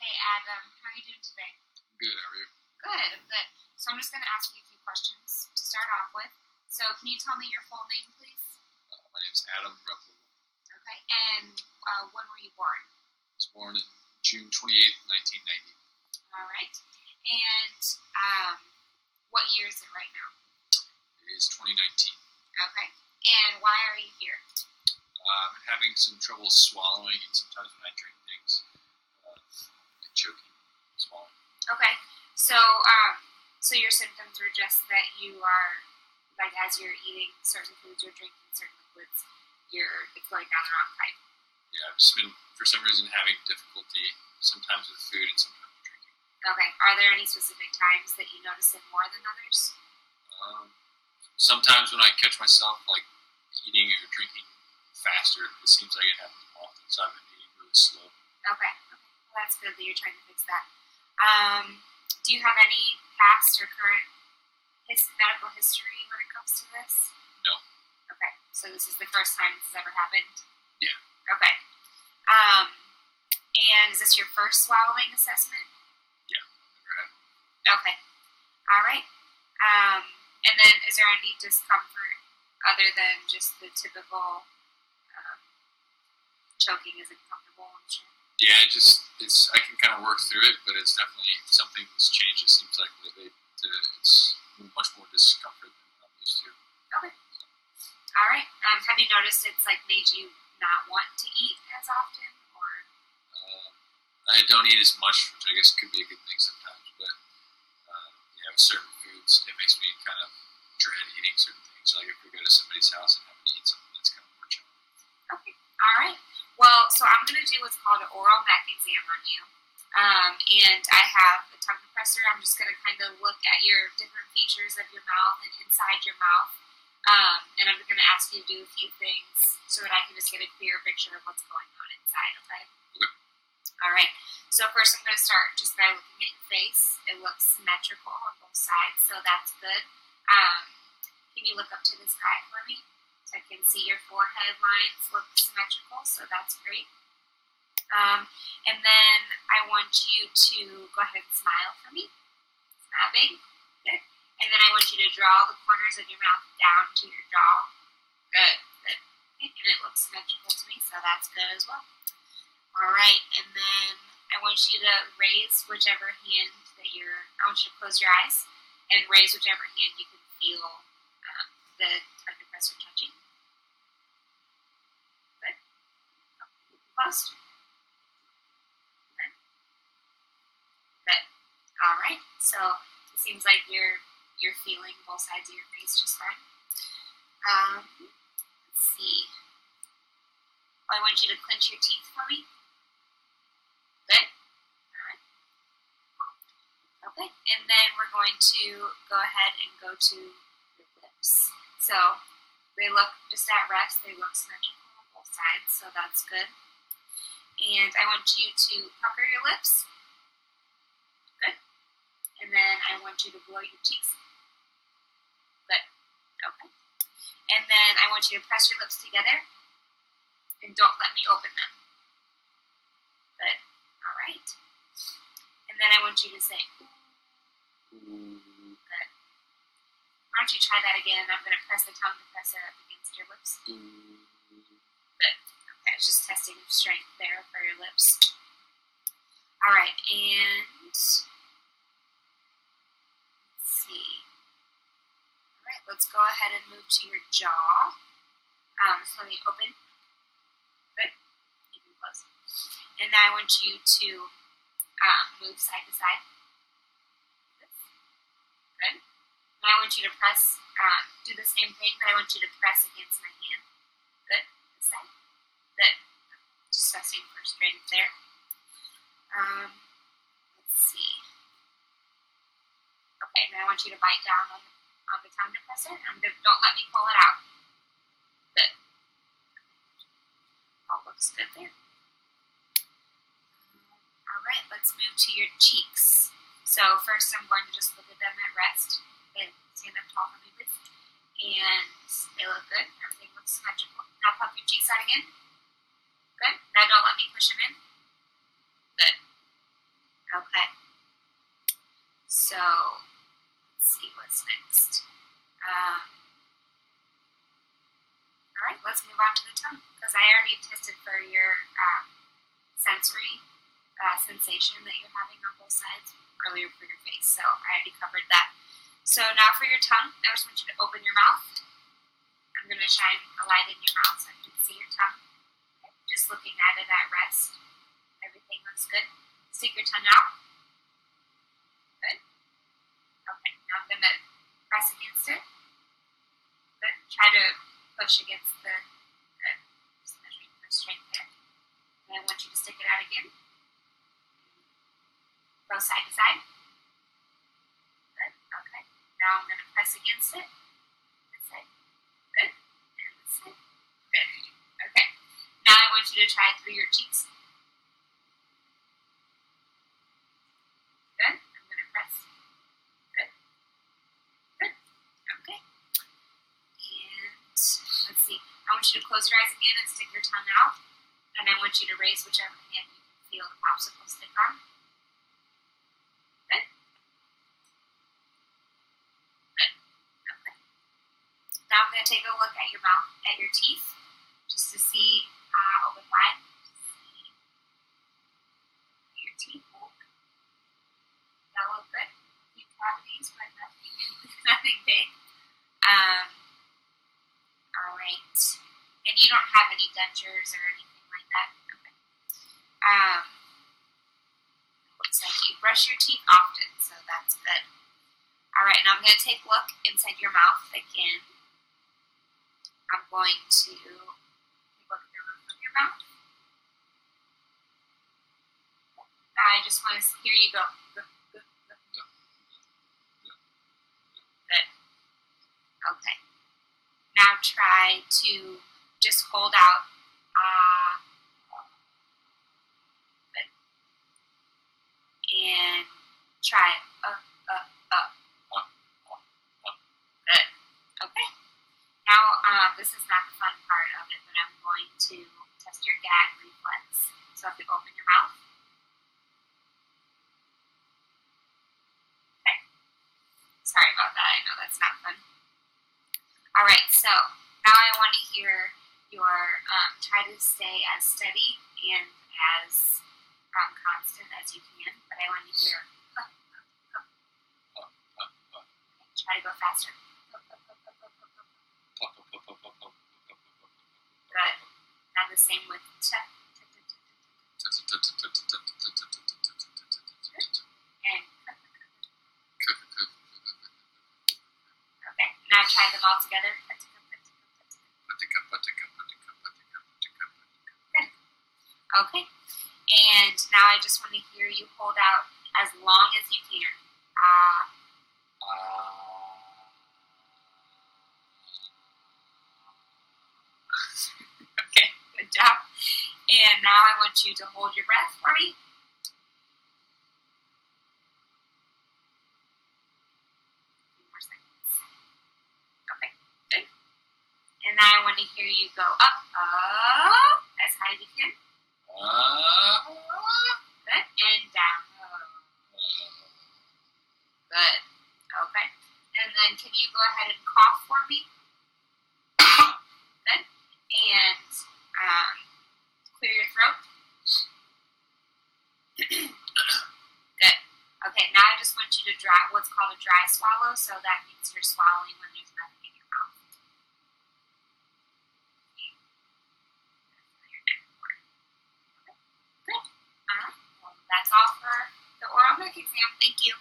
Hey Adam, how are you doing today? Good, how are you? Good, I'm good. So I'm just going to ask you a few questions to start off with. So can you tell me your full name, please? My name's Adam Ruppel. Okay. And when were you born? I was born in June 28th, 1990. All right. And what year is it right now? It is 2019. Okay. And why are you here? I'm having some trouble swallowing, and sometimes when I drink things, like choking, swallowing. Okay. So so your symptoms were just that you are, like, as you're eating certain foods or drinking certain liquids, it's going down the wrong pipe. Yeah, I've just been, for some reason, having difficulty sometimes with food and sometimes with drinking. Okay. Are there any specific times that you notice it more than others? Sometimes when I catch myself, like, eating or drinking faster, it seems like it happens more often, so I've been eating really slow. Okay. Well, that's good that you're trying to fix that. Do you have any past or current medical history when it comes to this? No. Okay. So this is the first time this has ever happened? Yeah. Okay. And is this your first swallowing assessment? Yeah, never had. Okay. All right. And then is there any discomfort other than just the typical choking isn't comfortable, I'm sure? Yeah, I can kind of work through it, but it's definitely something that's changed. It seems like lately, it's much more discomfort than I'm used to. Okay. All right. Have you noticed it's like made you not want to eat as often, or? I don't eat as much, which I guess could be a good thing sometimes. But with certain foods, it makes me kind of dread eating certain things. Like if we go to somebody's house and have to eat something that's kind of more challenging. Okay. All right. Well, so I'm going to do what's called an oral neck exam on you. And I have a tongue compressor. I'm just going to kind of look at your different features of your mouth and inside your mouth. And I'm going to ask you to do a few things so that I can just get a clearer picture of what's going on inside, okay? Okay. All right. So first I'm going to start just by looking at your face. It looks symmetrical on both sides, so that's good. Can you look up to the sky for me? So I can see your forehead lines look symmetrical, so that's great. And then I want you to go ahead and smile for me. Smile big. Good. And then I want you to draw the corners of your mouth down to your jaw. Good. Good. Okay. And it looks symmetrical to me, so that's good as well. All right. And then I want you to raise whichever hand I want you to close your eyes and raise whichever hand you can feel the tongue compressor touching. Good. Closed. Good. Good. All right. So it seems like you're feeling both sides of your face just fine. Let's see. I want you to clench your teeth for me. Good. All right. Okay. And then we're going to go ahead and go to your lips. So they look just at rest. They look symmetrical on both sides, so that's good. And I want you to pucker your lips. Good. And then I want you to blow your cheeks. Good. Okay. And then I want you to press your lips together and don't let me open them. Good. All right. And then I want you to say, ooh. Good. Why don't you try that again? I'm going to press the tongue compressor up against your lips. Good. Okay, I was just testing strength there for your lips. All right, and let's see. All right, let's go ahead and move to your jaw. So let me open. Good. You can close. And now I want you to move side to side. Good. And I want you to press, do the same thing, but I want you to press against my hand. Good. This side. Good. Just testing for strength there. Let's see. Okay, now I want you to bite down on the tongue compressor. Don't let me pull it out. Good. All looks good there. All right, let's move to your cheeks. So first I'm going to just look at them at rest. Okay, stand up tall for me, please. And they look good. Everything looks symmetrical. Now puff your cheeks out again. Good. Now don't let me push them in. Good. So, let's see what's next. Alright, let's move on to the tongue, because I already tested for your sensory sensation that you're having on both sides earlier for your face, so I already covered that. So now for your tongue, I just want you to open your mouth. I'm going to shine a light in your mouth so I can see your tongue. Okay. Just looking at it at rest. Everything looks good. Stick your tongue out. Good. Okay, now I'm going to press against it. Good. Try to push against the, just measuring the strength there. And I want you to stick it out again. Go side to side. Good. Okay. Now I'm going to press against it. This side. Good. And this side. Good. Okay. Now I want you to try through your cheeks. Good. I'm going to press. Good. Good. Okay. And let's see. I want you to close your eyes again and stick your tongue out. And I want you to raise whichever hand you can feel the popsicle stick on. Good. Good. Okay. Now I'm going to take a look at your mouth, at your teeth, just to see, open wide. See your teeth look. That look good. Few cavities, but nothing big. All right. And you don't have any dentures or anything like that. Okay. Looks like you brush your teeth often, so that's good. All right. Now I'm going to take a look inside your mouth again. I'm going to take a look at the roof of your mouth. I just want to hear you go. Good. Okay. Now try to just hold out. Good. And try it. Good. Okay. Now, this is not the fun part of it, but I'm going to test your gag reflex. So if you open your mouth. Okay. Sorry about that. I know that's not fun. All right. So now I want to hear your try to stay as steady and as constant as you can. But I want to hear. Try to go faster. Good. Now the same with t. And okay. Now try them all together. Okay. And now I just want to hear you hold out as long as you can. Okay, good job. And now I want you to hold your breath for me. A few more seconds. Okay, good. And now I want to hear you go up, as high as you can. Good. And down. Good. Okay. And then can you go ahead and cough for me? Good. And clear your throat. Good. Okay, now I just want you to dry what's called a dry swallow, so that means you're swallowing when there's nothing in your mouth. Good. All right. Well, that's all for the oral neck exam. Thank you.